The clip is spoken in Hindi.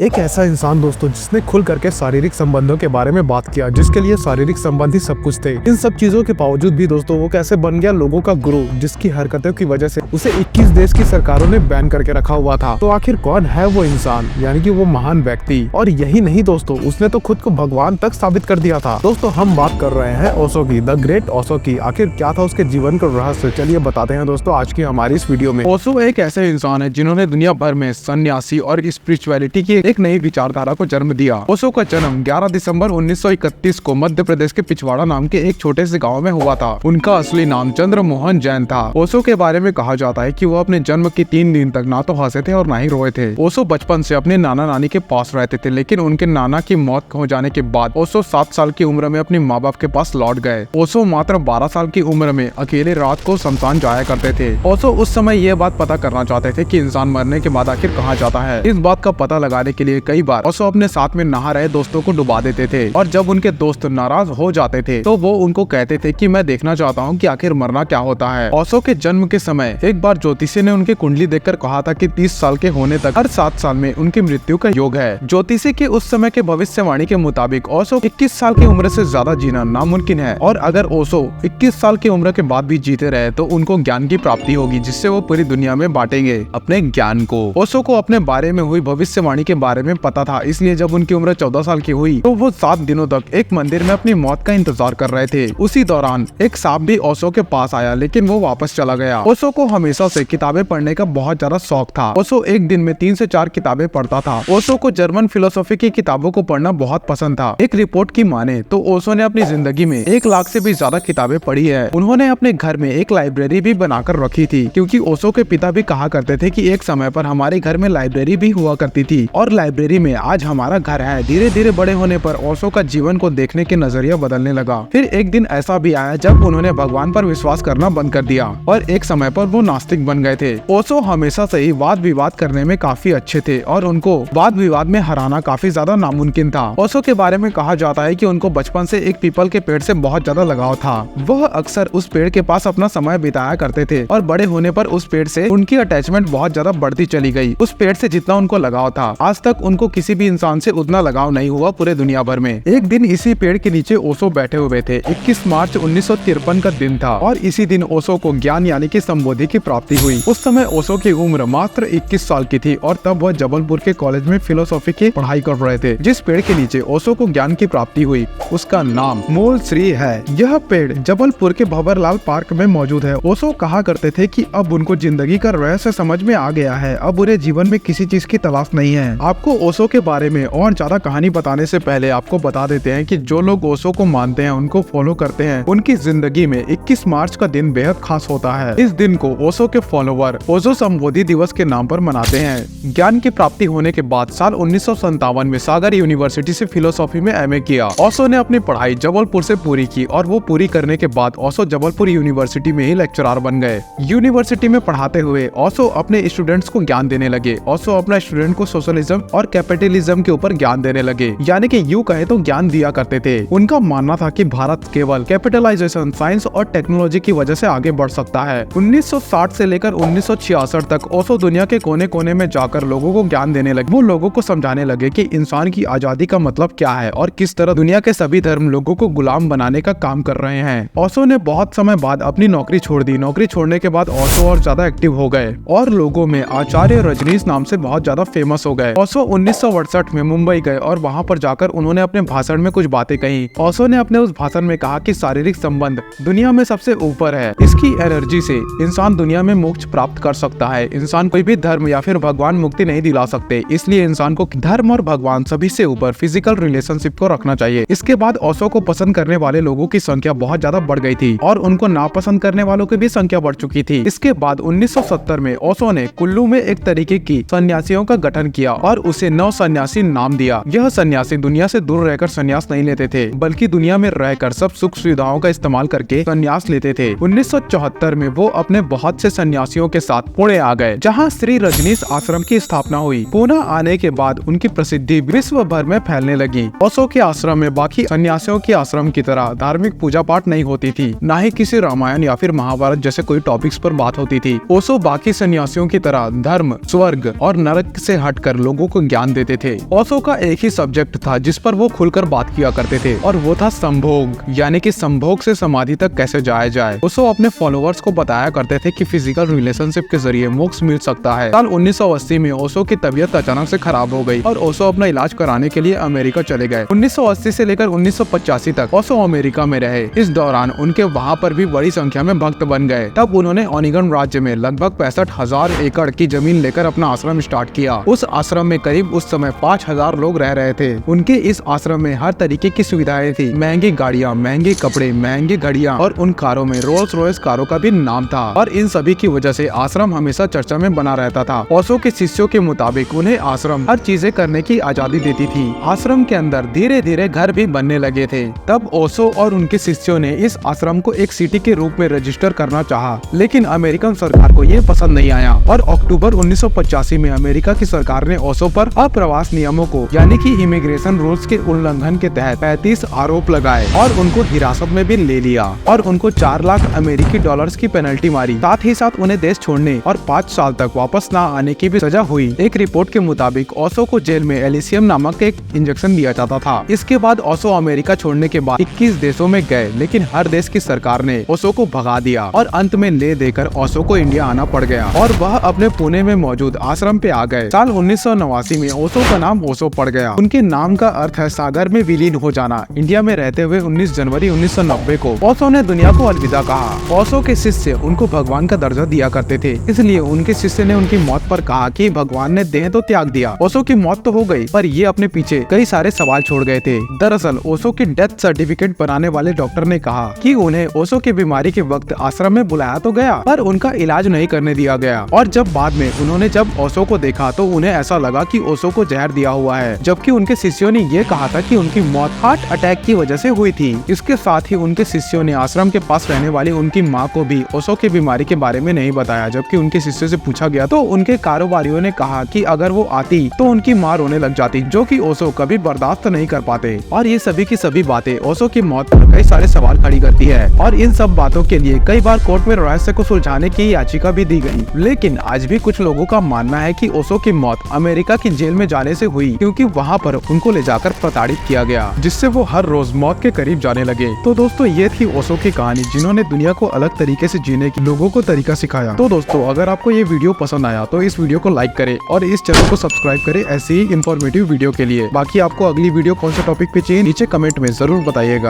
एक ऐसा इंसान दोस्तों जिसने खुल करके शारीरिक संबंधों के बारे में बात किया, जिसके लिए शारीरिक संबंध ही सब कुछ थे। इन सब चीजों के बावजूद भी दोस्तों वो कैसे बन गया लोगों का गुरु, जिसकी हरकतों की वजह से उसे 21 देश की सरकारों ने बैन करके रखा हुआ था। तो आखिर कौन है वो इंसान, यानी कि वो महान व्यक्ति। और यही नहीं दोस्तों, उसने तो खुद को भगवान तक साबित कर दिया था। दोस्तों हम बात कर रहे हैं ओशो की, द ग्रेट ओशो की। आखिर क्या था उसके जीवन का रहस्य, चलिए बताते हैं दोस्तों आज की हमारी इस वीडियो में। ओशो एक ऐसे इंसान है जिन्होंने दुनिया भर में सन्यासी और स्पिरिचुअलिटी की एक नई विचारधारा को जन्म दिया। ओशो का जन्म 11 दिसंबर 1931 को मध्य प्रदेश के पिछवाड़ा नाम के एक छोटे से गांव में हुआ था। उनका असली नाम चंद्र मोहन जैन था। ओशो के बारे में कहा जाता है कि वो अपने जन्म के 3 दिन तक ना तो हंसे थे और ना ही रोए थे। ओशो बचपन से अपने नाना नानी के पास रहते थे, लेकिन उनके नाना की मौत हो जाने के बाद ओशो 7 साल की उम्र में अपने माँ बाप के पास लौट गए। ओशो मात्र 12 साल की उम्र में अकेले रात को शमशान जाया करते थे। ओशो उस समय ये बात पता करना चाहते थे कि इंसान मरने के बाद आखिर कहाँ जाता है। इस बात का पता लगाने के लिए कई बार ओशो अपने साथ में नहा रहे दोस्तों को डुबा देते थे, और जब उनके दोस्त नाराज हो जाते थे तो वो उनको कहते थे कि मैं देखना चाहता हूँ कि आखिर मरना क्या होता है। ओशो के जन्म के समय एक बार ज्योतिषी ने उनकी कुंडली देखकर कहा था कि 30 साल के होने तक हर 7 साल में उनकी मृत्यु का योग है। ज्योतिषी के उस समय के भविष्यवाणी के मुताबिक ओशो 21 साल की उम्र से ज्यादा जीना नामुमकिन है, और अगर ओशो 21 साल की उम्र के बाद भी जीते रहे तो उनको ज्ञान की प्राप्ति होगी, जिससे वो पूरी दुनिया में बांटेंगे अपने ज्ञान को। ओशो को अपने बारे में हुई भविष्यवाणी के बारे में पता था, इसलिए जब उनकी उम्र 14 साल की हुई तो वो 7 दिनों तक एक मंदिर में अपनी मौत का इंतजार कर रहे थे। उसी दौरान एक सांप भी ओशो के पास आया, लेकिन वो वापस चला गया। ओशो को हमेशा से किताबें पढ़ने का बहुत ज्यादा शौक था। ओशो एक दिन में 3 से 4 किताबें पढ़ता था। ओशो को जर्मन फिलोसॉफी की किताबों को पढ़ना बहुत पसंद था। एक रिपोर्ट की माने तो ओशो ने अपनी जिंदगी में 1 लाख से भी ज्यादा किताबें पढ़ी है। उन्होंने अपने घर में एक लाइब्रेरी भी बनाकर रखी थी, क्योंकि ओशो के पिता भी कहा करते थे कि एक समय पर हमारे घर में लाइब्रेरी भी हुआ करती थी, और लाइब्रेरी में आज हमारा घर है। धीरे धीरे बड़े होने पर ओशो का जीवन को देखने के नजरिया बदलने लगा। फिर एक दिन ऐसा भी आया जब उन्होंने भगवान पर विश्वास करना बंद कर दिया, और एक समय पर वो नास्तिक बन गए थे। ओशो हमेशा से ही वाद विवाद करने में काफी अच्छे थे, और उनको वाद विवाद में हराना काफी ज्यादा नामुमकिन था। ओशो के बारे में कहा जाता है कि उनको बचपन से एक पीपल के पेड़ से बहुत ज्यादा लगाव था। वह अक्सर उस पेड़ के पास अपना समय बिताया करते थे, और बड़े होने पर उस पेड़ से उनकी अटैचमेंट बहुत ज्यादा बढ़ती चली गई। उस पेड़ से जितना उनको लगाव था, आज तक उनको किसी भी इंसान से उतना लगाव नहीं हुआ पूरे दुनिया भर में। एक दिन इसी पेड़ के नीचे ओशो बैठे हुए थे। 21 मार्च 1953 का दिन था, और इसी दिन ओशो को ज्ञान यानी कि संबोधि की प्राप्ति हुई। उस समय ओशो की उम्र मात्र 21 साल की थी, और तब वह जबलपुर के कॉलेज में फिलोसॉफी की पढ़ाई कर रहे थे। जिस पेड़ के नीचे ओशो को ज्ञान की प्राप्ति हुई उसका नाम मूल श्री है। यह पेड़ जबलपुर के भंवरलाल पार्क में मौजूद है। ओशो कहा करते थे कि अब उनको जिंदगी का रहस्य समझ में आ गया है, अब उन्हें जीवन में किसी चीज की तलाश नहीं है। आपको ओशो के बारे में और ज्यादा कहानी बताने से पहले आपको बता देते हैं कि जो लोग ओशो को मानते हैं, उनको फॉलो करते हैं, उनकी जिंदगी में 21 मार्च का दिन बेहद खास होता है। इस दिन को ओशो के फॉलोवर ओशो संबोधि दिवस के नाम पर मनाते हैं। ज्ञान की प्राप्ति होने के बाद साल 1957 में सागर यूनिवर्सिटी से फिलोसॉफी में एमए किया। ओशो ने अपनी पढ़ाई जबलपुर से पूरी की, और वो पूरी करने के बाद ओशो जबलपुर यूनिवर्सिटी में ही लेक्चरर बन गए। यूनिवर्सिटी में पढ़ाते हुए ओशो अपने स्टूडेंट्स को ज्ञान देने लगे। ओशो अपना स्टूडेंट को सोशलिज्म और कैपिटलिज्म के ऊपर ज्ञान देने लगे, यानी कि यूं कहे तो ज्ञान दिया करते थे। उनका मानना था कि भारत केवल कैपिटलाइजेशन, साइंस और टेक्नोलॉजी की वजह से आगे बढ़ सकता है। 1960 से लेकर 1966 तक ओशो दुनिया के कोने कोने में जाकर लोगों को ज्ञान देने लगे। वो लोगों को समझाने लगे कि इंसान की आजादी का मतलब क्या है, और किस तरह दुनिया के सभी धर्म लोगों को गुलाम बनाने का काम कर रहे हैं। ओशो ने बहुत समय बाद अपनी नौकरी छोड़ दी। नौकरी छोड़ने के बाद ओशो और ज्यादा एक्टिव हो गए, और लोगों में आचार्य रजनीश नाम से बहुत ज्यादा फेमस हो गए। ओशो 1968 में मुंबई गए, और वहाँ पर जाकर उन्होंने अपने भाषण में कुछ बातें कही। ओशो ने अपने उस भाषण में कहा कि शारीरिक संबंध दुनिया में सबसे ऊपर है। इसकी एनर्जी से इंसान दुनिया में मोक्ष प्राप्त कर सकता है। इंसान कोई भी धर्म या फिर भगवान मुक्ति नहीं दिला सकते, इसलिए इंसान को धर्म और भगवान सभी से ऊपर फिजिकल रिलेशनशिप को रखना चाहिए। इसके बाद ओशो को पसंद करने वाले लोगों की संख्या बहुत ज्यादा बढ़ गई थी, और उनको नापसंद करने वालों की भी संख्या बढ़ चुकी थी। इसके बाद 1970 में ओशो ने कुल्लू में एक तरीके की सन्यासियों का गठन किया, और उसे 9 सन्यासी नाम दिया। यह सन्यासी दुनिया से दूर रहकर संन्यास नहीं लेते थे, बल्कि दुनिया में रहकर सब सुख सुविधाओं का इस्तेमाल करके संन्यास लेते थे। 1974 में वो अपने बहुत से सन्यासियों के साथ पुणे आ गए, जहाँ श्री रजनीश आश्रम की स्थापना हुई। पुणे आने के बाद उनकी प्रसिद्धि विश्व भर में फैलने लगी। ओशो के आश्रम में बाकी सन्यासियों के आश्रम की तरह धार्मिक पूजा पाठ नहीं होती थी, न ही किसी रामायण या फिर महाभारत जैसे कोई टॉपिक्स पर बात होती थी। ओशो बाकी सन्यासियों की तरह धर्म, स्वर्ग और नरक से हटकर लोगों को ज्ञान देते थे। ओशो का एक ही सब्जेक्ट था जिस पर वो खुलकर बात किया करते थे और वो था संभोग, यानी कि संभोग से समाधि तक कैसे जाया जाए। ओशो अपने फॉलोअर्स को बताया करते थे कि फिजिकल रिलेशनशिप के जरिए मोक्ष मिल सकता है। साल 1980 में ओशो की तबीयत अचानक से खराब हो गई और ओशो अपना इलाज कराने के लिए अमेरिका चले गए। 1980 से लेकर 1985 तक ओशो अमेरिका में रहे। इस दौरान उनके वहाँ पर भी बड़ी संख्या में भक्त बन गए। तब उन्होंने ओरेगन राज्य में लगभग 65,000 एकड़ की जमीन लेकर अपना आश्रम स्टार्ट किया। उस आश्रम में करीब उस समय 5,000 लोग रह रहे थे। उनके इस आश्रम में हर तरीके की सुविधाएं थी। महंगी गाड़ियाँ, महंगे कपड़े, महंगी घड़ियाँ और उन कारों में रोल्स रॉयस कारों का भी नाम था। और इन सभी की वजह से आश्रम हमेशा चर्चा में बना रहता था। ओशो के शिष्यों के मुताबिक उन्हें आश्रम हर चीजें करने की आजादी देती थी। आश्रम के अंदर धीरे धीरे घर भी बनने लगे थे। तब ओशो और उनके शिष्यों ने इस आश्रम को एक सिटी के रूप में रजिस्टर करना चाहा, लेकिन अमेरिकन सरकार को ये पसंद नहीं आया और अक्टूबर 1985 में अमेरिका की सरकार ने ओशो पर अप्रवास नियमों को यानी कि इमिग्रेशन रूल्स के उल्लंघन के तहत 35 आरोप लगाए और उनको हिरासत में भी ले लिया और उनको 4 लाख अमेरिकी डॉलर्स की पेनल्टी मारी। साथ ही साथ उन्हें देश छोड़ने और 5 साल तक वापस न आने की भी सजा हुई। एक रिपोर्ट के मुताबिक ओशो को जेल में एलिसियम नामक एक इंजेक्शन दिया जाता था। इसके बाद ओशो अमेरिका छोड़ने के बाद 21 देशों में गए, लेकिन हर देश की सरकार ने ओशो को भगा दिया और अंत में ले देकर ओशो को इंडिया आना पड़ गया और वह अपने पुणे में मौजूद आश्रम पे आ गए। साल 1989 में ओशो का नाम ओशो पड़ गया। उनके नाम का अर्थ है सागर में विलीन हो जाना। इंडिया में रहते हुए 19 जनवरी 1990 को ओशो ने दुनिया को अलविदा कहा। ओशो के शिष्य उनको भगवान का दर्जा दिया करते थे, इसलिए उनके शिष्य ने उनकी मौत पर कहा कि भगवान ने देह तो त्याग दिया, ओशो की मौत तो हो गई, पर ये अपने पीछे कई सारे सवाल छोड़ गए थे। दरअसल ओशो की डेथ सर्टिफिकेट बनाने वाले डॉक्टर ने कहा कि उन्हें ओशो की बीमारी के वक्त आश्रम में बुलाया तो गया, पर उनका इलाज नहीं करने दिया गया। और जब बाद में उन्होंने जब ओशो को देखा तो उन्हें ऐसा लगा कि ओशो को जहर दिया हुआ है, जबकि उनके शिष्यों ने ये कहा था कि उनकी मौत हार्ट अटैक की वजह से हुई थी। इसके साथ ही उनके शिष्यों ने आश्रम के पास रहने वाली उनकी माँ को भी ओशो की बीमारी के बारे में नहीं बताया। जबकि उनके शिष्यों से पूछा गया तो उनके कारोबारियों ने कहा कि अगर वो आती तो उनकी माँ रोने लग जाती, जो कि ओशो कभी बर्दाश्त नहीं कर पाते। और ये सभी की सभी बातें ओशो की मौत पर कई सारे सवाल खड़ी करती है और इन सब बातों के लिए कई बार कोर्ट में रहस्य को सुलझाने की याचिका भी दी गई। लेकिन आज भी कुछ लोगों का मानना है कि ओशो की मौत अमेरिका की जेल में जाने से हुई, क्योंकि वहाँ पर उनको ले जाकर प्रताड़ित किया गया, जिससे वो हर रोज मौत के करीब जाने लगे। तो दोस्तों ये थी ओशो की कहानी, जिन्होंने दुनिया को अलग तरीके से जीने की लोगों को तरीका सिखाया। तो दोस्तों अगर आपको ये वीडियो पसंद आया तो इस वीडियो को लाइक करें और इस चैनल को सब्सक्राइब करें ऐसी ही इन्फॉर्मेटिव वीडियो के लिए। बाकी आपको अगली वीडियो कौन से टॉपिक पे चाहिए नीचे कमेंट में जरूर बताइएगा।